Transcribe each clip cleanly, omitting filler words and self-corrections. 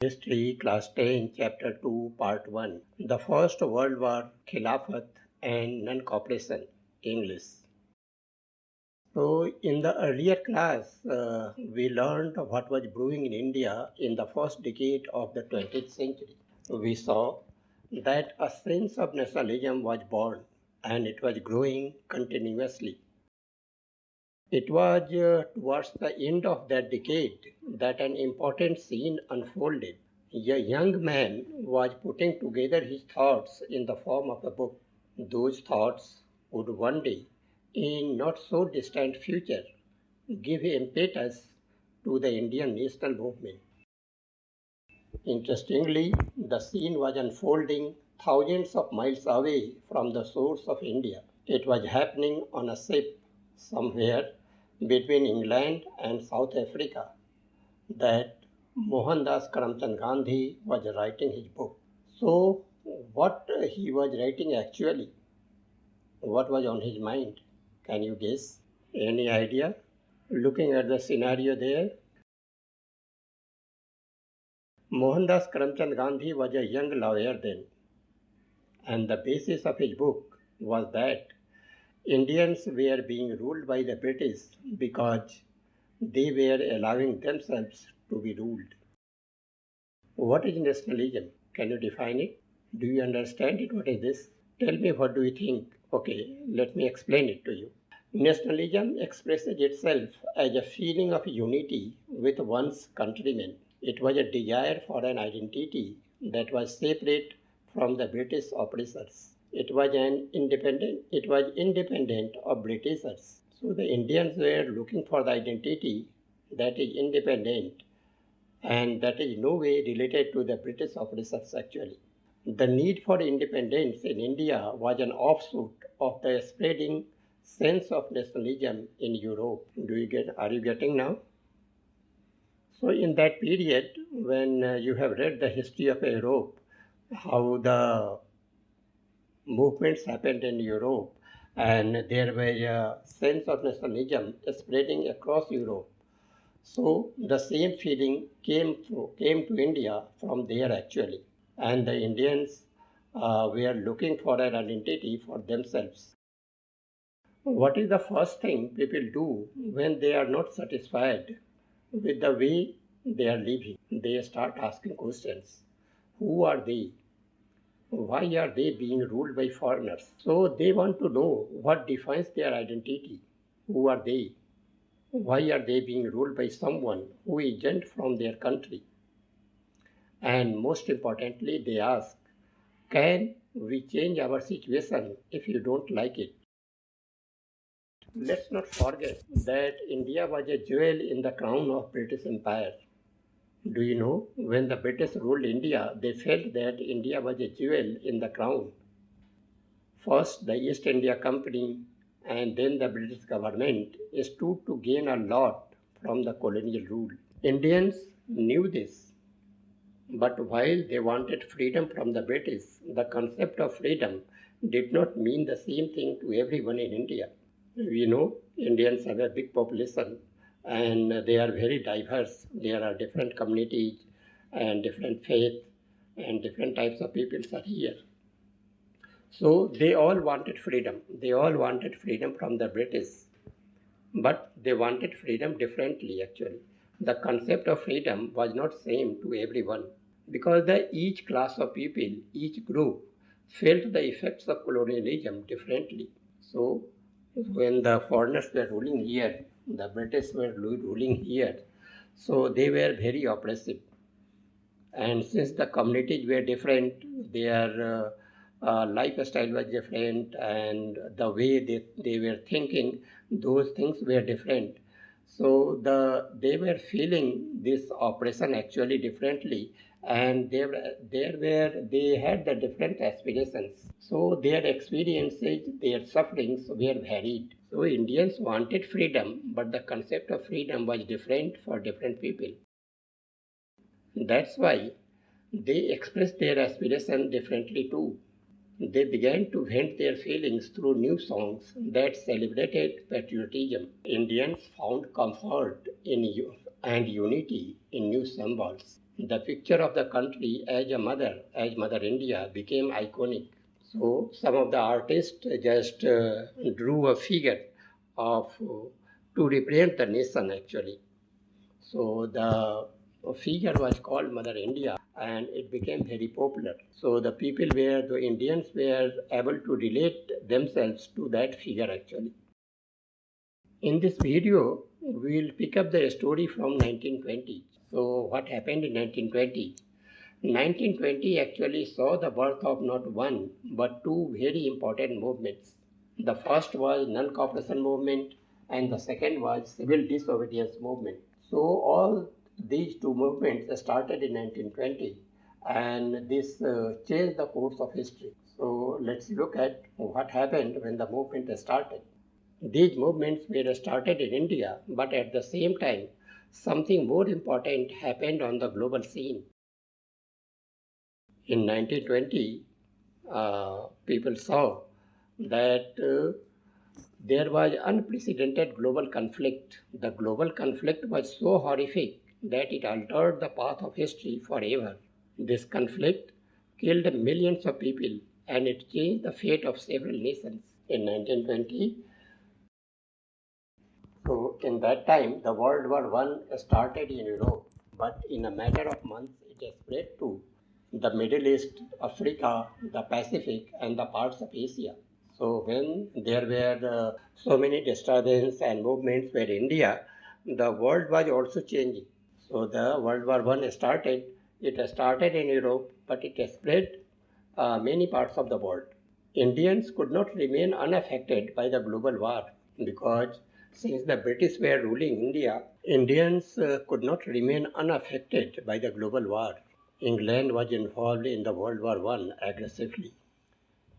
History, Class 10, Chapter 2, Part 1. The First World War, Khilafat and Non-Cooperation, English. So, in the earlier class, we learned what was brewing in India in the first decade of the 20th century. We saw that a sense of nationalism was born and it was growing continuously. It was towards the end of that decade that an important scene unfolded. A young man was putting together his thoughts in the form of a book. Those thoughts would one day, in not so distant future, give impetus to the Indian national movement. Interestingly, the scene was unfolding thousands of miles away from the shores of India. It was happening on a ship somewhere between England and South Africa that Mohandas Karamchand Gandhi was writing his book. So, what he was writing actually? What was on his mind? Can you guess? Any idea? Looking at the scenario there, Mohandas Karamchand Gandhi was a young lawyer then, and the basis of his book was that Indians were being ruled by the British because they were allowing themselves to be ruled. What is nationalism? Can you define it? Do you understand it? What is this? Tell me, what do you think? Okay, let me explain it to you. Nationalism expresses itself as a feeling of unity with one's countrymen. It was a desire for an identity that was separate from the British oppressors. It was independent of Britishers. So the Indians were looking for the identity that is independent and that is no way related to the British oppressors actually. The need for independence in India was an offshoot of the spreading sense of nationalism in Europe. Are you getting now? So in that period, when you have read the history of Europe, how the movements happened in Europe, and there was a sense of nationalism spreading across Europe. So the same feeling came to India from there actually, and the Indians were looking for an identity for themselves. What is the first thing people do when they are not satisfied with the way they are living? They start asking questions. Who are they? Why are they being ruled by foreigners? So they want to know what defines their identity. Who are they? Why are they being ruled by someone who isn't from their country? And most importantly, they ask, can we change our situation if you don't like it? Let's not forget that India was a jewel in the crown of British Empire. Do you know, when the British ruled India, they felt that India was a jewel in the crown. First, the East India Company and then the British government stood to gain a lot from the colonial rule. Indians knew this, but while they wanted freedom from the British, the concept of freedom did not mean the same thing to everyone in India. We know Indians have a big population and they are very diverse. There are different communities and different faiths and different types of peoples are here. So they all wanted freedom. They all wanted freedom from the British. But they wanted freedom differently actually. The concept of freedom was not same to everyone because each class of people, each group felt the effects of colonialism differently. So when the foreigners were ruling here, the British were ruling here, so they were very oppressive. And since the communities were different, their lifestyle was different, and the way they were thinking, those things were different. So they were feeling this oppression actually differently, and they had the different aspirations. So their experiences, their sufferings were varied. So Indians wanted freedom, but the concept of freedom was different for different people. That's why they expressed their aspiration differently too. They began to vent their feelings through new songs that celebrated patriotism. Indians found comfort and unity in new symbols. The picture of the country as a mother, as Mother India, became iconic. So some of the artists just drew a figure of to represent the nation actually. So the figure was called Mother India and it became very popular. So the Indians were able to relate themselves to that figure actually. In this video, we will pick up the story from 1920. So what happened in 1920? 1920 actually saw the birth of not one but two very important movements. The first was non-cooperation movement and the second was civil disobedience movement. So all these two movements started in 1920 and this changed the course of history. So let's look at what happened when the movement started. These movements were started in India, but at the same time, something more important happened on the global scene. In 1920, people saw that there was unprecedented global conflict. The global conflict was so horrific that it altered the path of history forever. This conflict killed millions of people and it changed the fate of several nations. In 1920, so in that time, the World War One started in Europe, but in a matter of months, it spread to the Middle East, Africa, the Pacific, and the parts of Asia. So when there were so many disturbances and movements were India, the world was also changing. So the World War One started. It started in Europe, but it spread many parts of the world. Indians could not remain unaffected by the global war because since the British were ruling India, Indians could not remain unaffected by the global war. England was involved in the World War One aggressively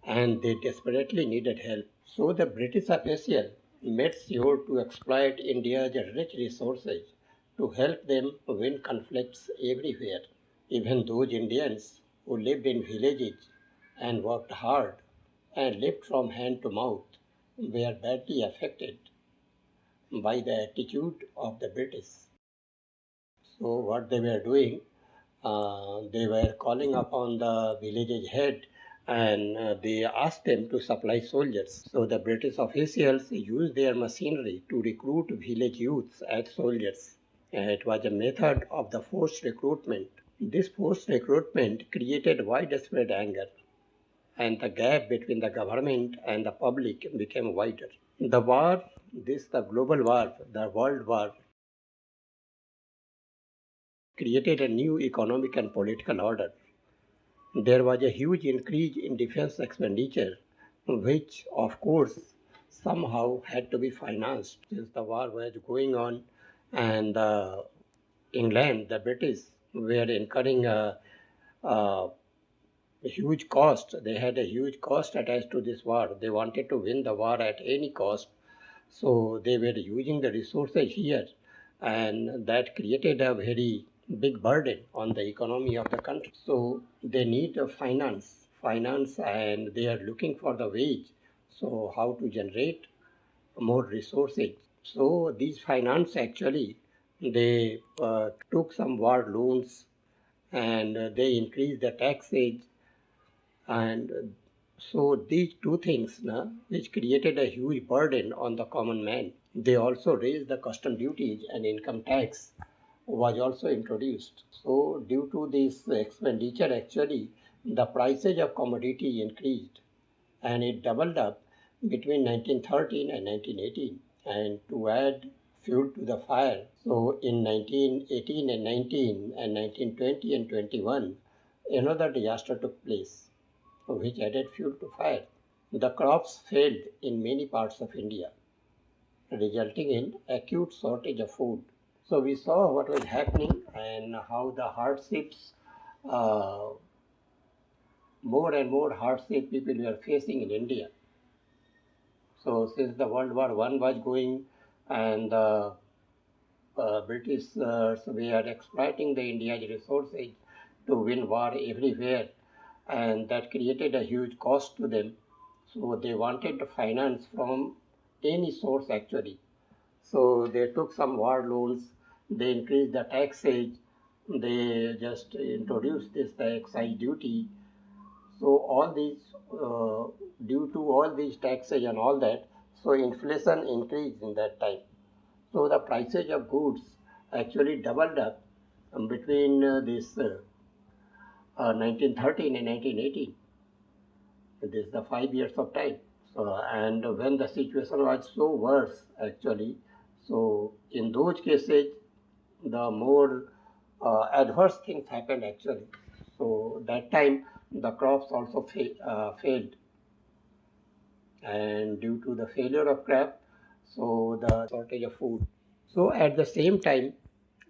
and they desperately needed help. So the British official made sure to exploit India's rich resources to help them win conflicts everywhere. Even those Indians who lived in villages and worked hard and lived from hand to mouth were badly affected by the attitude of the British. So what they were doing, they were calling upon the village's head and they asked them to supply soldiers. So the British officials used their machinery to recruit village youths as soldiers. It was a method of the forced recruitment. This forced recruitment created widespread anger and the gap between the government and the public became wider. The war, the global war, the world war, created a new economic and political order. There was a huge increase in defense expenditure, which, of course, somehow had to be financed since the war was going on and England, the British, were incurring a huge cost. They had a huge cost attached to this war. They wanted to win the war at any cost. So they were using the resources here, and that created a very big burden on the economy of the country. So they need a finance, and they are looking for the wage. So how to generate more resources? So these finance actually they took some war loans and they increased the taxes and so these two things, which created a huge burden on the common man, they also raised the custom duties and income tax was also introduced. So due to this expenditure, actually, the prices of commodity increased and it doubled up between 1913 and 1918. And to add fuel to the fire, so in 1918 and 19 and 1920 and 21, another disaster took place which added fuel to fire. The crops failed in many parts of India, resulting in acute shortage of food. So we saw what was happening and how the hardships, uh, more and more hardship people were facing in India. So since the World War One was going and the British were exploiting the India's resources to win war everywhere, and that created a huge cost to them. So they wanted to finance from any source actually. So they took some war loans, they increased the taxes, they just introduced this excise duty. So all these, due to all these taxes and all that, so inflation increased in that time. So the prices of goods actually doubled up between this 1913 and 1918. This is the 5 years of time. So, and when the situation was so worse actually, so in those cases, the more adverse things happened actually. So that time the crops also failed, and due to the failure of crop, so the shortage of food. So at the same time,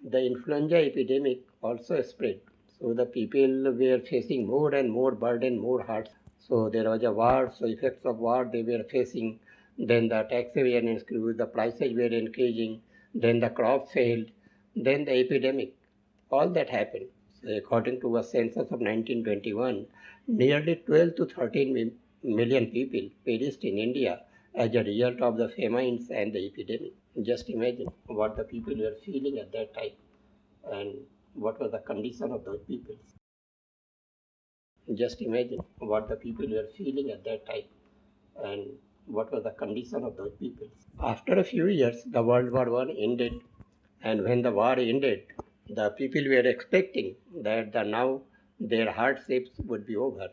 the influenza epidemic also spread. So the people were facing more and more burden, more hardships. So there was a war, so effects of war they were facing. Then the taxes were increased, the prices were increasing, then the crop failed, then the epidemic. All that happened. So according to a census of 1921, nearly 12 to 13 million people perished in India as a result of the famines and the epidemic. Just imagine what the people were feeling at that time and what was the condition of those people. Just imagine what the people were feeling at that time and what was the condition of those people. After a few years, the World War I ended, and when the war ended, the people were expecting that now their hardships would be over.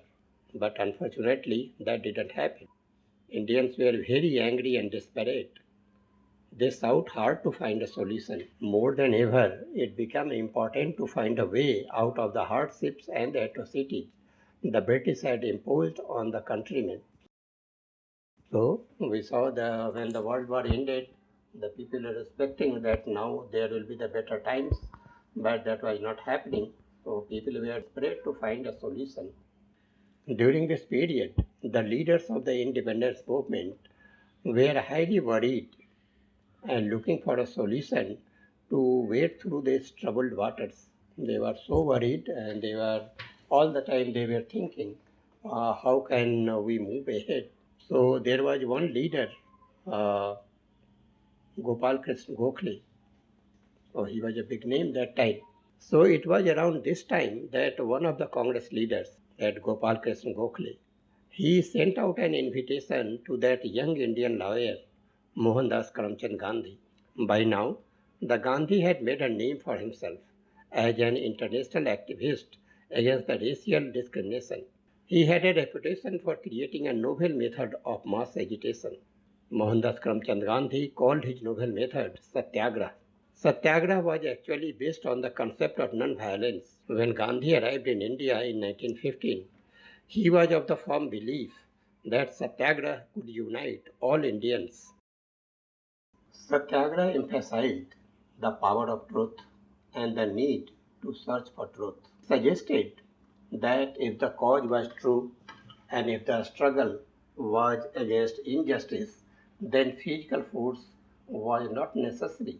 But unfortunately, that didn't happen. Indians were very angry and desperate. They sought hard to find a solution. More than ever, it became important to find a way out of the hardships and the atrocities the British had imposed on the countrymen. So we saw when the World War ended, the people were expecting that now there will be the better times, but that was not happening. So people were desperate to find a solution. During this period, the leaders of the independence movement were highly worried and looking for a solution to wade through these troubled waters. They were so worried, and they were all the time they were thinking, how can we move ahead? So there was one leader, uh, Gopal Krishna Gokhale. So he was a big name that time. So it was around this time that one of the Congress leaders, that Gopal Krishna Gokhale, he sent out an invitation to that young Indian lawyer, Mohandas Karamchand Gandhi. By now, the Gandhi had made a name for himself as an international activist against the racial discrimination. He had a reputation for creating a novel method of mass agitation. Mohandas Karamchand Gandhi called his novel method Satyagraha. Satyagraha was actually based on the concept of non-violence. When Gandhi arrived in India in 1915, he was of the firm belief that Satyagraha could unite all Indians. Satyagraha emphasized the power of truth and the need to search for truth. Suggested that if the cause was true and if the struggle was against injustice, then physical force was not necessary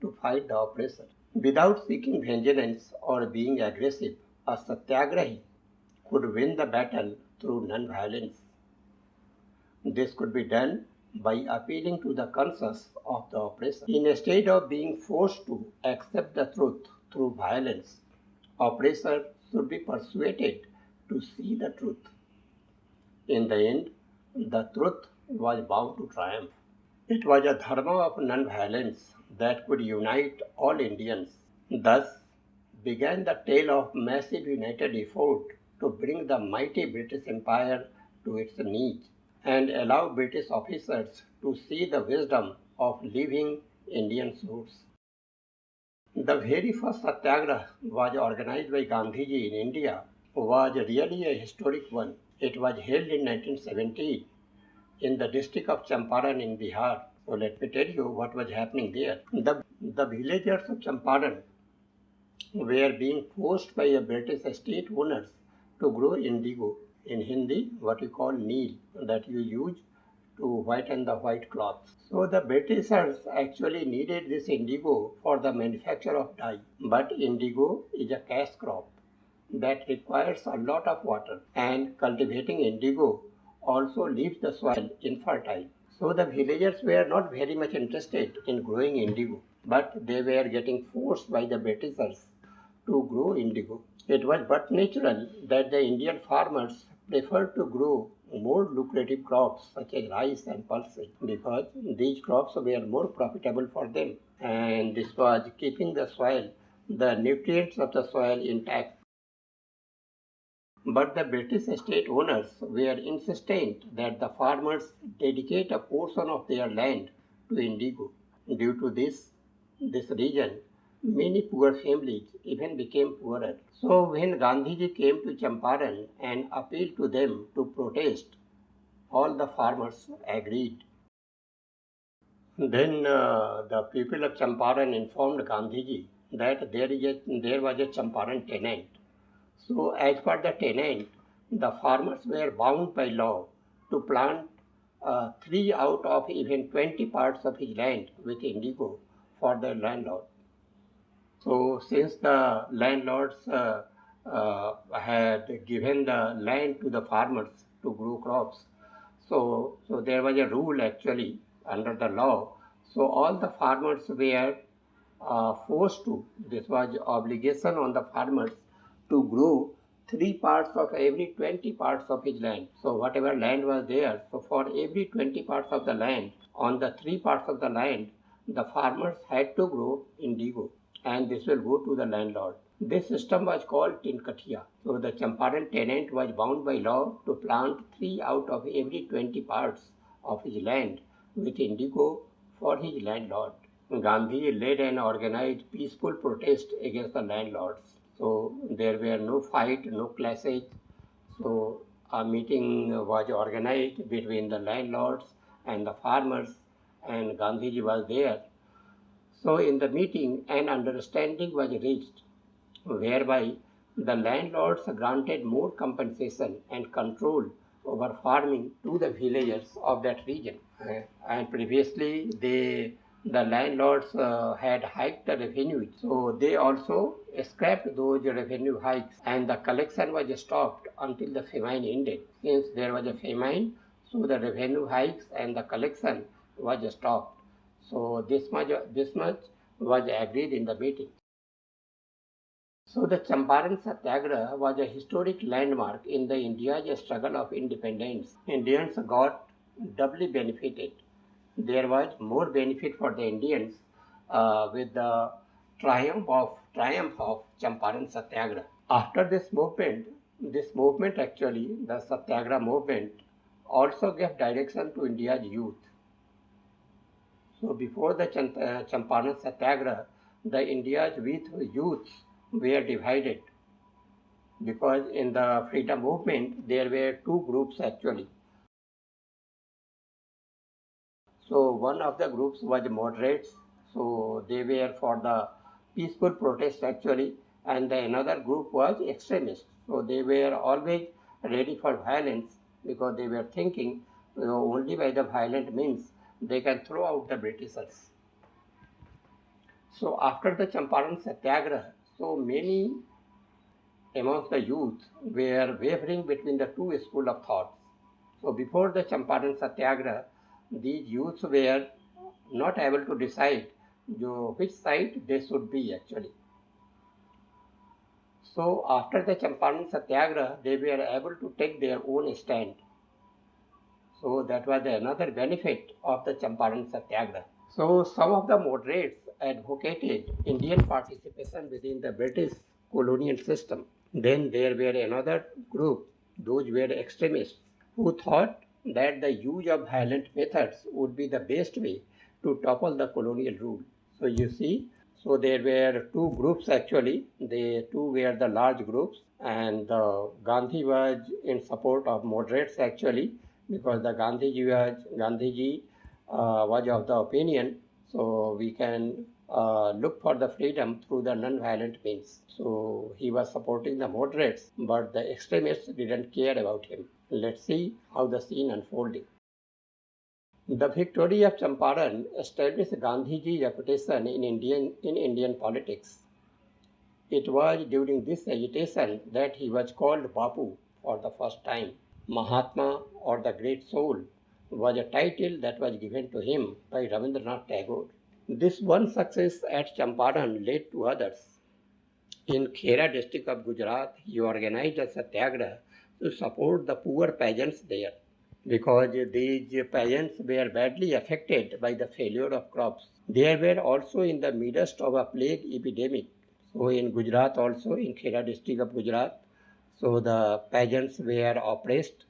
to fight the oppressor. Without seeking vengeance or being aggressive, a satyagrahi could win the battle through non-violence. This could be done by appealing to the conscience of the oppressor. Instead of being forced to accept the truth through violence, oppressor should be persuaded to see the truth. In the end, the truth was bound to triumph. It was a dharma of non-violence that could unite all Indians. Thus began the tale of massive united effort to bring the mighty British Empire to its knees and allow British officers to see the wisdom of living Indian swords. The very first satyagraha was organized by Gandhiji in India was really a historic one. It was held in 1917 in the district of Champaran in Bihar. So let me tell you what was happening there. The villagers of Champaran were being forced by the British estate owners to grow indigo. In Hindi, what you call neil, that you use to whiten the white cloth. So the Britishers actually needed this indigo for the manufacture of dye. But indigo is a cash crop that requires a lot of water, and cultivating indigo also leaves the soil infertile. So the villagers were not very much interested in growing indigo, but they were getting forced by the Britishers to grow indigo. It was but natural that the Indian farmers preferred to grow more lucrative crops such as rice and pulses because these crops were more profitable for them, and this was keeping the nutrients of the soil intact. But the British estate owners were insistent that the farmers dedicate a portion of their land to indigo. Due to this region, many poor families even became poorer. So when Gandhiji came to Champaran and appealed to them to protest, all the farmers agreed. Then the people of Champaran informed Gandhiji that there was a Champaran tenant. So as per the tenant, the farmers were bound by law to plant 3 out of even 20 parts of his land with indigo for the landlord. So since the landlords had given the land to the farmers to grow crops, so there was a rule actually under the law. So all the farmers were forced to, this was obligation on the farmers to grow 3 parts of every 20 parts of his land. So whatever land was there, so for every 20 parts of the land, on the 3 parts of the land, the farmers had to grow indigo and this will go to the landlord. This system was called Tinkatia. So the Champaran tenant was bound by law to plant 3 out of every 20 parts of his land with indigo for his landlord. Gandhi led an organized peaceful protest against the landlords. So there were no fight, no clashes. So a meeting was organized between the landlords and the farmers, and Gandhiji was there. So in the meeting, an understanding was reached whereby the landlords granted more compensation and control over farming to the villagers of that region. And previously, the landlords had hiked the revenue, so they also scrapped those revenue hikes, and the collection was stopped until the famine ended. Since there was a famine, so the revenue hikes and the collection was stopped. So this much was agreed in the meeting. So the Champaran Satyagraha was a historic landmark in the India's struggle of independence. Indians got doubly benefited. There was more benefit for the Indians with the triumph of Champaran Satyagraha. After this movement actually, the Satyagraha movement, also gave direction to India's youth. So before the Champaran Satyagraha, the India's youths were divided because in the freedom movement there were two groups actually. So one of the groups was moderates, so they were for the peaceful protest actually, and the another group was extremists. So they were always ready for violence because they were thinking only by the violent means they can throw out the Britishers. So after the Champaran Satyagraha, so many amongst the youth were wavering between the two schools of thoughts. So before the Champaran Satyagraha, these youths were not able to decide which side they should be actually. So after the Champaran Satyagraha, they were able to take their own stand. So that was another benefit of the Champaran Satyagraha. So some of the moderates advocated Indian participation within the British colonial system. Then there were another group, those were extremists, who thought that the use of violent methods would be the best way to topple the colonial rule. So you see, so there were two groups actually. The two were the large groups, and Gandhi was in support of moderates actually, because the Gandhiji was of the opinion, so we can look for the freedom through the non-violent means. So he was supporting the moderates, but the extremists didn't care about him. Let's see how the scene unfolded. The victory of Champaran established Gandhiji's reputation in Indian politics. It was during this agitation that he was called Bapu for the first time. Mahatma, or the Great Soul, was a title that was given to him by Rabindranath Tagore. This one success at Champaran led to others. In Khera district of Gujarat, he organized a satyagraha to support the poor peasants there because these peasants were badly affected by the failure of crops. They were also in the midst of a plague epidemic. So in Gujarat also, in Khera district of Gujarat, so the peasants were oppressed.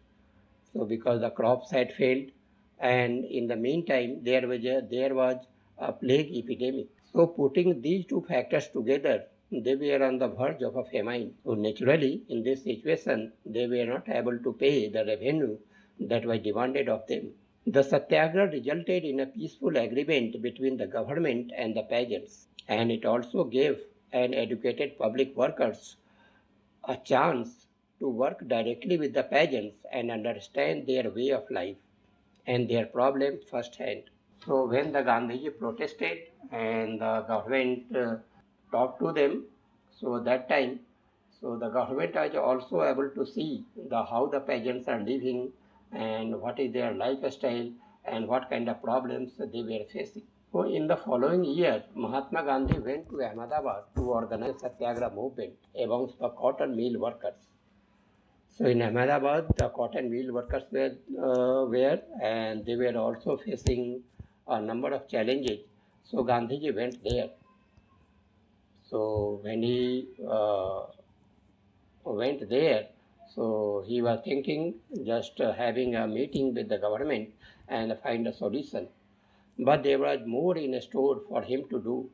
So because the crops had failed, and in the meantime there was a plague epidemic. So putting these two factors together, they were on the verge of a famine. So naturally, in this situation, they were not able to pay the revenue that was demanded of them. The satyagraha resulted in a peaceful agreement between the government and the peasants, and it also gave an educated public workers a chance to work directly with the peasants and understand their way of life and their problems firsthand. So when the Gandhiji protested and the government talked to them, so that time, so the government was also able to see how the peasants are living and what is their lifestyle and what kind of problems they were facing. So in the following year, Mahatma Gandhi went to Ahmedabad to organize Satyagraha movement amongst the cotton mill workers. So in Ahmedabad, the cotton mill workers were and they were also facing a number of challenges. So Gandhiji went there. So when he went there, so he was thinking just having a meeting with the government and find a solution. But there was more in store for him to do.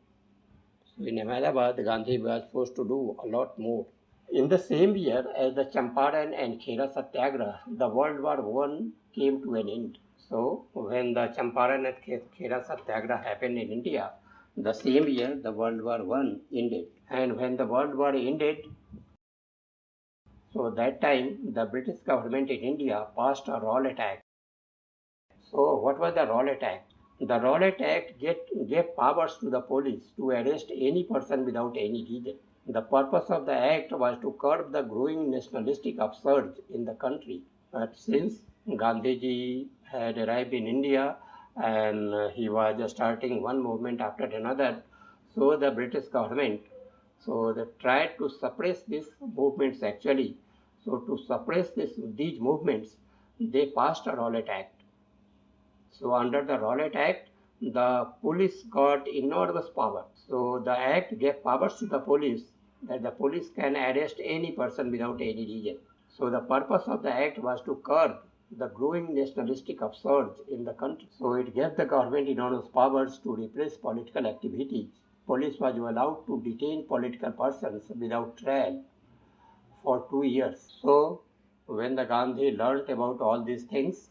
So in Ahmedabad, Gandhi was forced to do a lot more. In the same year as the Champaran and Khera Satyagraha, the World War I came to an end. So when the Champaran and Khera Satyagraha happened in India, the same year the World War I ended. And when the World War ended, so that time the British government in India passed a Rowlatt Act. So what was the Rowlatt Act? The Rowlatt Act gave powers to the police to arrest any person without any reason. The purpose of the act was to curb the growing nationalistic upsurge in the country. But since Gandhiji had arrived in India and he was starting one movement after another, so the British government so they tried to suppress these movements actually. So to suppress these movements, they passed a Rowlatt Act. So under the Rowlatt Act, the police got enormous power. So the act gave powers to the police that the police can arrest any person without any reason. So the purpose of the act was to curb the growing nationalistic upsurge in the country. So it gave the government enormous powers to repress political activities. Police was allowed to detain political persons without trial for 2 years. So when the Gandhi learnt about all these things,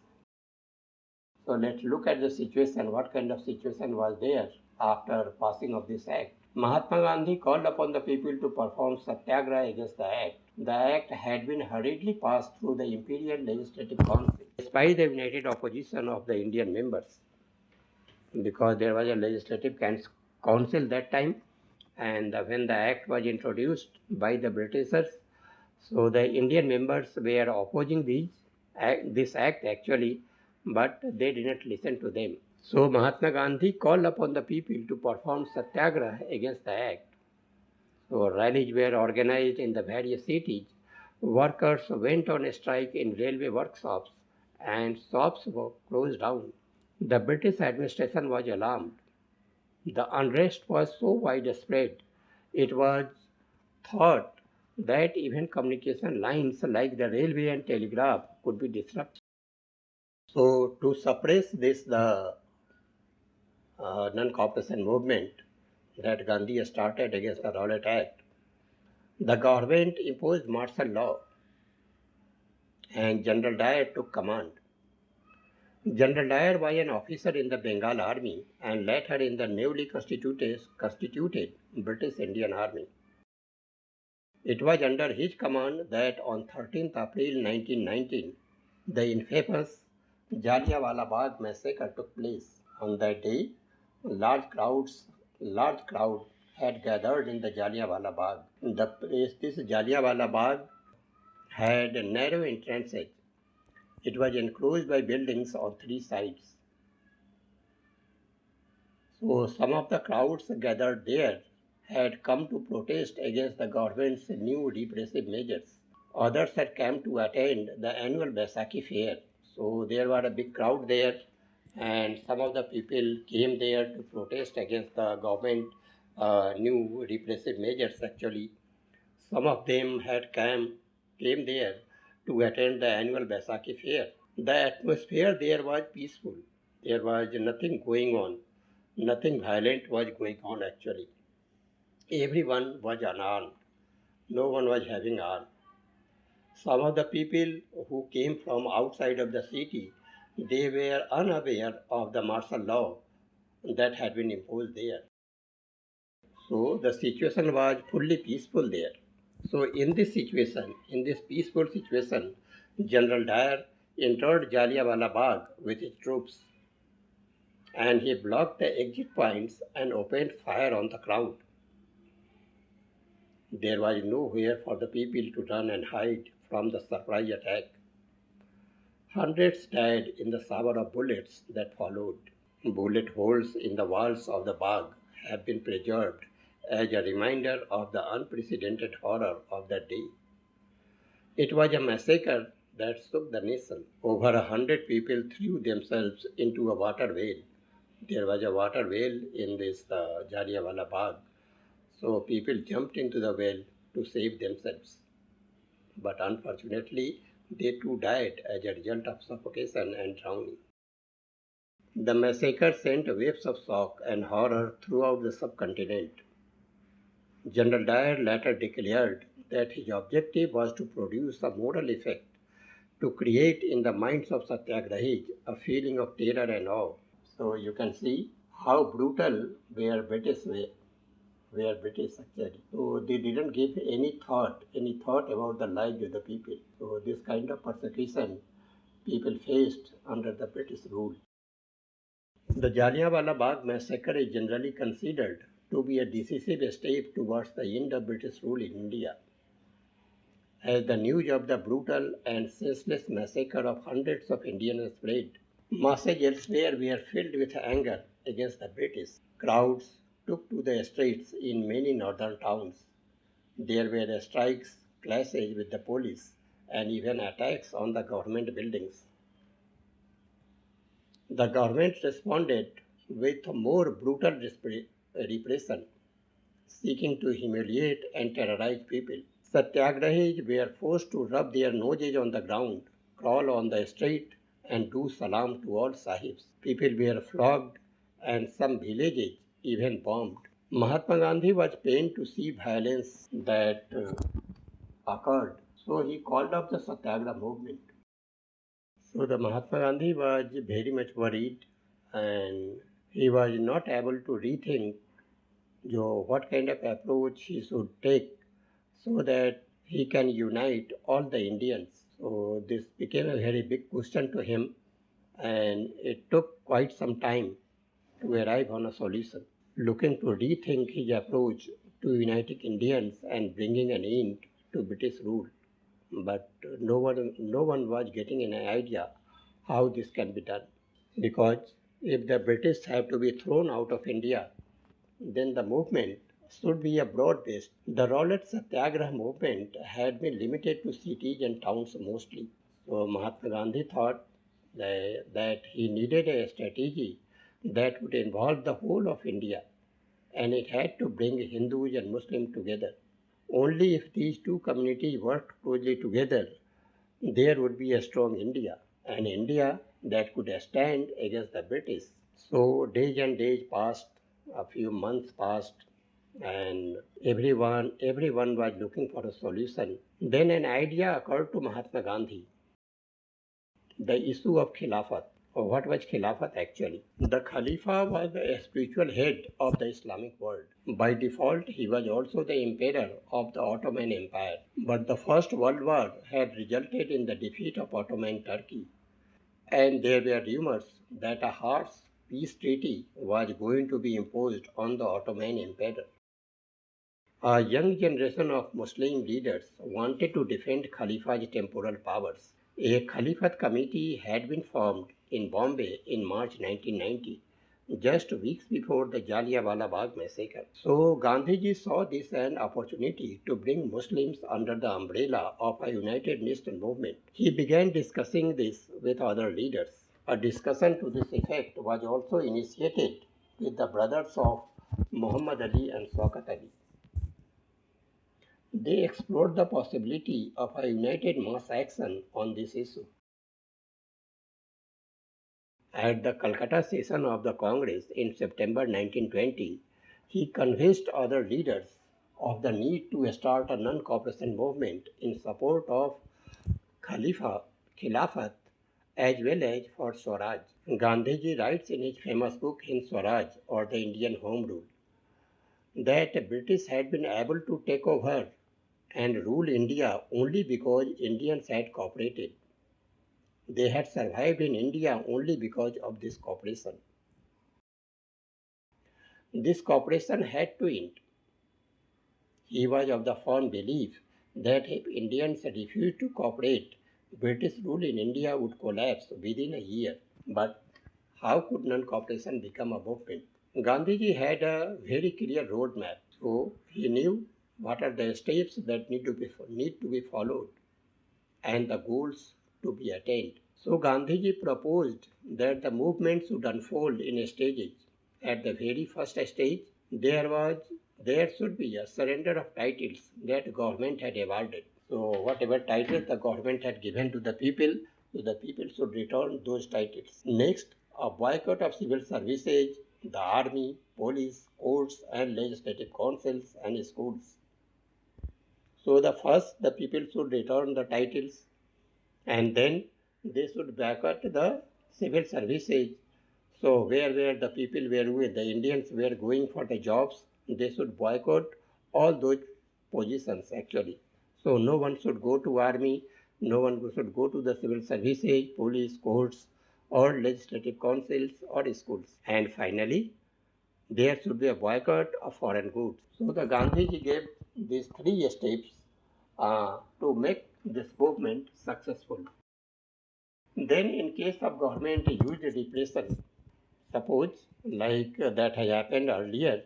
so let's look at the situation, what kind of situation was there after passing of this act. Mahatma Gandhi called upon the people to perform satyagraha against the act. The act had been hurriedly passed through the Imperial Legislative Council, despite the united opposition of the Indian members, because there was a legislative council that time, and when the act was introduced by the Britishers, so the Indian members were opposing this act actually, but they did not listen to them. So Mahatma Gandhi called upon the people to perform satyagraha against the act. So rallies were organized in the various cities. Workers went on strike in railway workshops and shops were closed down. The British administration was alarmed. The unrest was so widespread, it was thought that even communication lines like the railway and telegraph could be disrupted. So to suppress the non-cooperation movement that Gandhi started against the Rowlatt Act, the government imposed martial law and General Dyer took command. General Dyer was an officer in the Bengal Army and later in the newly constituted British Indian Army. It was under his command that on 13th April 1919, the infamous Jallianwala Bagh massacre took place. On that day, large crowd had gathered in the Jallianwala Bagh. This Jallianwala Bagh had narrow entrances. It was enclosed by buildings on three sides. So some of the crowds gathered there had come to protest against the government's new repressive measures. Others had come to attend the annual Baisakhi fair. So there was a big crowd there, and some of the people came there to protest against the government new repressive measures actually. Some of them had came there to attend the annual Baisakhi fair. The atmosphere there was peaceful. There was nothing going on. Nothing violent was going on actually. Everyone was unarmed. No one was having arms. Some of the people who came from outside of the city, they were unaware of the martial law that had been imposed there. So the situation was fully peaceful there. So in this situation, in this peaceful situation, General Dyer entered Jallianwala Bagh with his troops, and he blocked the exit points and opened fire on the crowd. There was nowhere for the people to run and hide from the surprise attack. Hundreds died in the shower of bullets that followed. Bullet holes in the walls of the Bagh have been preserved as a reminder of the unprecedented horror of that day. It was a massacre that shook the nation. Over 100 people threw themselves into a water well. There was a water well in this Jallianwala Bagh. So people jumped into the well to save themselves. But unfortunately, they too died as a result of suffocation and drowning. The massacre sent waves of shock and horror throughout the subcontinent. General Dyer later declared that his objective was to produce a moral effect, to create in the minds of Satyagrahis a feeling of terror and awe. So you can see how brutal were British actually. So they didn't give any thought about the lives of the people. So this kind of persecution people faced under the British rule. The Jallianwala Bagh massacre is generally considered to be a decisive step towards the end of British rule in India. As the news of the brutal and senseless massacre of hundreds of Indians spread, masses elsewhere were filled with anger against the British. Crowds took to the streets in many northern towns. There were strikes, clashes with the police, and even attacks on the government buildings. The government responded with more brutal repression, seeking to humiliate and terrorize people. Satyagrahis were forced to rub their noses on the ground, crawl on the street, and do salam to all sahibs. People were flogged, and some villages even bombed. Mahatma Gandhi was pained to see violence that occurred, so he called up the Satyagraha movement. So the Mahatma Gandhi was very much worried, and he was not able to rethink what kind of approach he should take so that he can unite all the Indians. So this became a very big question to him, and it took quite some time to arrive on a solution. Looking to rethink his approach to uniting Indians and bringing an end to British rule. But no one was getting an idea how this can be done. Because if the British have to be thrown out of India, then the movement should be a broad based. The Rowlatt Satyagraha movement had been limited to cities and towns mostly. So Mahatma Gandhi thought that he needed a strategy that would involve the whole of India, and it had to bring Hindus and Muslims together. Only if these two communities worked closely together, there would be a strong India, an India that could stand against the British. So days and days passed, a few months passed, and everyone was looking for a solution. Then an idea occurred to Mahatma Gandhi, the issue of Khilafat. What was Khilafat actually? The Khalifa was the spiritual head of the Islamic world. By default, he was also the emperor of the Ottoman Empire. But the First World War had resulted in the defeat of Ottoman Turkey, and there were rumors that a harsh peace treaty was going to be imposed on the Ottoman Empire. A young generation of Muslim leaders wanted to defend Khalifa's temporal powers. A Caliphate committee had been formed in Bombay in March 1990. just weeks before the Jallianwala Bagh massacre. So Gandhiji saw this an opportunity to bring Muslims under the umbrella of a united national movement. He began discussing this with other leaders. A discussion to this effect was also initiated with the brothers of Muhammad Ali and Shaukat Ali. They explored the possibility of a united mass action on this issue. At the Calcutta session of the Congress in September 1920, he convinced other leaders of the need to start a non-cooperation movement in support of Khilafat as well as for Swaraj. Gandhiji writes in his famous book Hind Swaraj or the Indian Home Rule that the British had been able to take over and rule India only because Indians had cooperated. They had survived in India only because of this cooperation. This cooperation had to end. He was of the firm belief that if Indians refused to cooperate, British rule in India would collapse within a year. But how could non-cooperation become a movement? Gandhiji had a very clear roadmap, so he knew what are the steps that need to be followed and the goals to be attained. So Gandhiji proposed that the movement should unfold in stages. At the very first stage, there should be a surrender of titles that government had awarded. So whatever titles the government had given to the people should return those titles. Next, a boycott of civil services, the army, police, courts, and legislative councils and schools. So the people should return the titles, and then they should boycott the civil services. So where the people were, the Indians were going for the jobs, they should boycott all those positions actually. So no one should go to army, no one should go to the civil services, police, courts, or legislative councils or schools. And finally, there should be a boycott of foreign goods. So the Gandhiji gave these three steps to make this movement successful. Then in case of government used repression, suppose like that has happened earlier,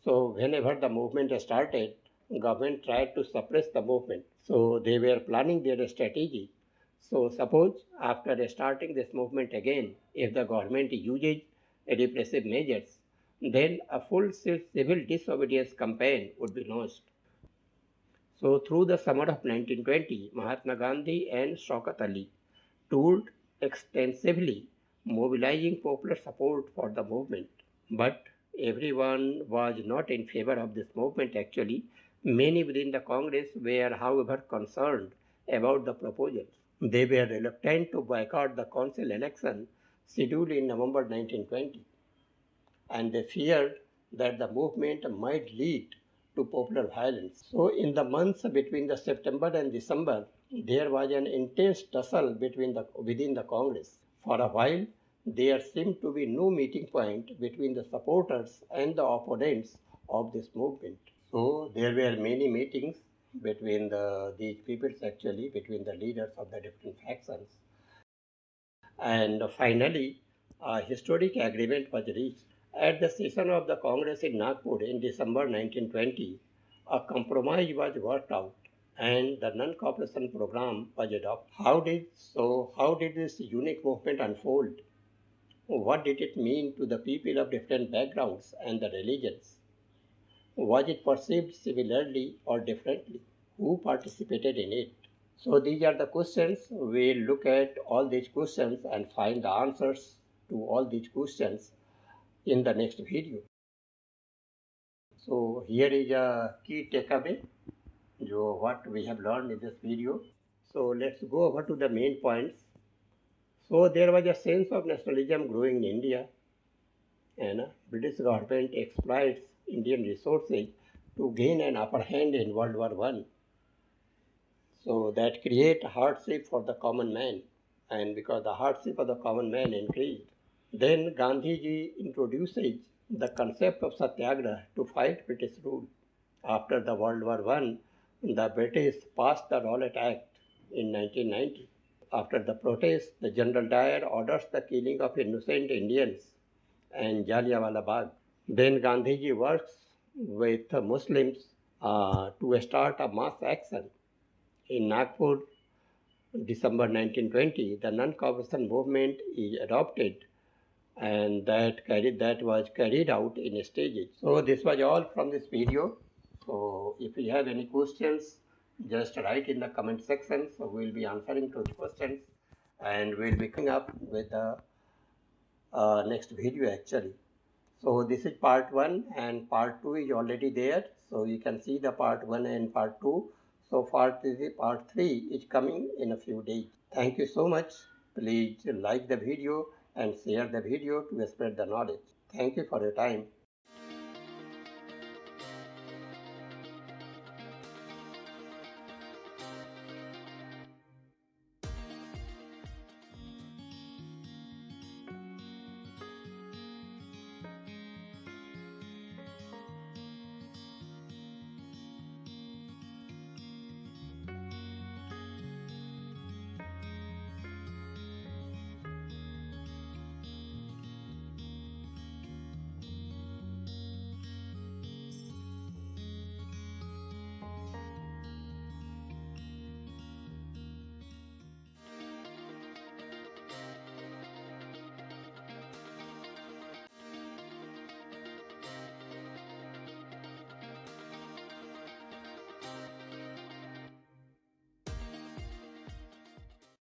so whenever the movement started, government tried to suppress the movement. So they were planning their strategy. So suppose after starting this movement again, if the government uses repressive measures, then a full civil disobedience campaign would be launched. So through the summer of 1920, Mahatma Gandhi and Shaukat Ali toured extensively, mobilizing popular support for the movement. But everyone was not in favor of this movement actually. Many within the Congress were, however, concerned about the proposals. They were reluctant to boycott the council election scheduled in November 1920, and they feared that the movement might lead to popular violence. So in the months between the September and December, there was an intense tussle within the Congress. For a while, there seemed to be no meeting point between the supporters and the opponents of this movement. So there were many meetings between these peoples actually, between the leaders of the different factions. And finally, a historic agreement was reached. At the session of the Congress in Nagpur in December 1920, a compromise was worked out and the non-cooperation program was adopted. How did this unique movement unfold? What did it mean to the people of different backgrounds and the religions? Was it perceived similarly or differently? Who participated in it? So these are the questions. We'll look at all these questions and find the answers to all these questions in the next video. So here is a key takeaway, what we have learned in this video. So let's go over to the main points. So there was a sense of nationalism growing in India, and British government exploits Indian resources to gain an upper hand in World War I. So that create hardship for the common man, and because the hardship of the common man increased, then Gandhiji introduces the concept of Satyagraha to fight British rule. After the World War I, the British passed the Rowlatt Act in 1990. After the protest, the General Dyer orders the killing of innocent Indians and Jallianwala Bagh. Then Gandhiji works with Muslims to start a mass action. In Nagpur, December 1920, the non-cooperation movement is adopted, and that was carried out in stages. So this was all from this video. So if you have any questions, just write in the comment section. So we'll be answering those questions, and we'll be coming up with the next video actually. So this is part 1, and part 2 is already there. So you can see the part 1 and part 2. So part 3 is coming in a few days. Thank you so much. Please like the video and share the video to spread the knowledge. Thank you for your time.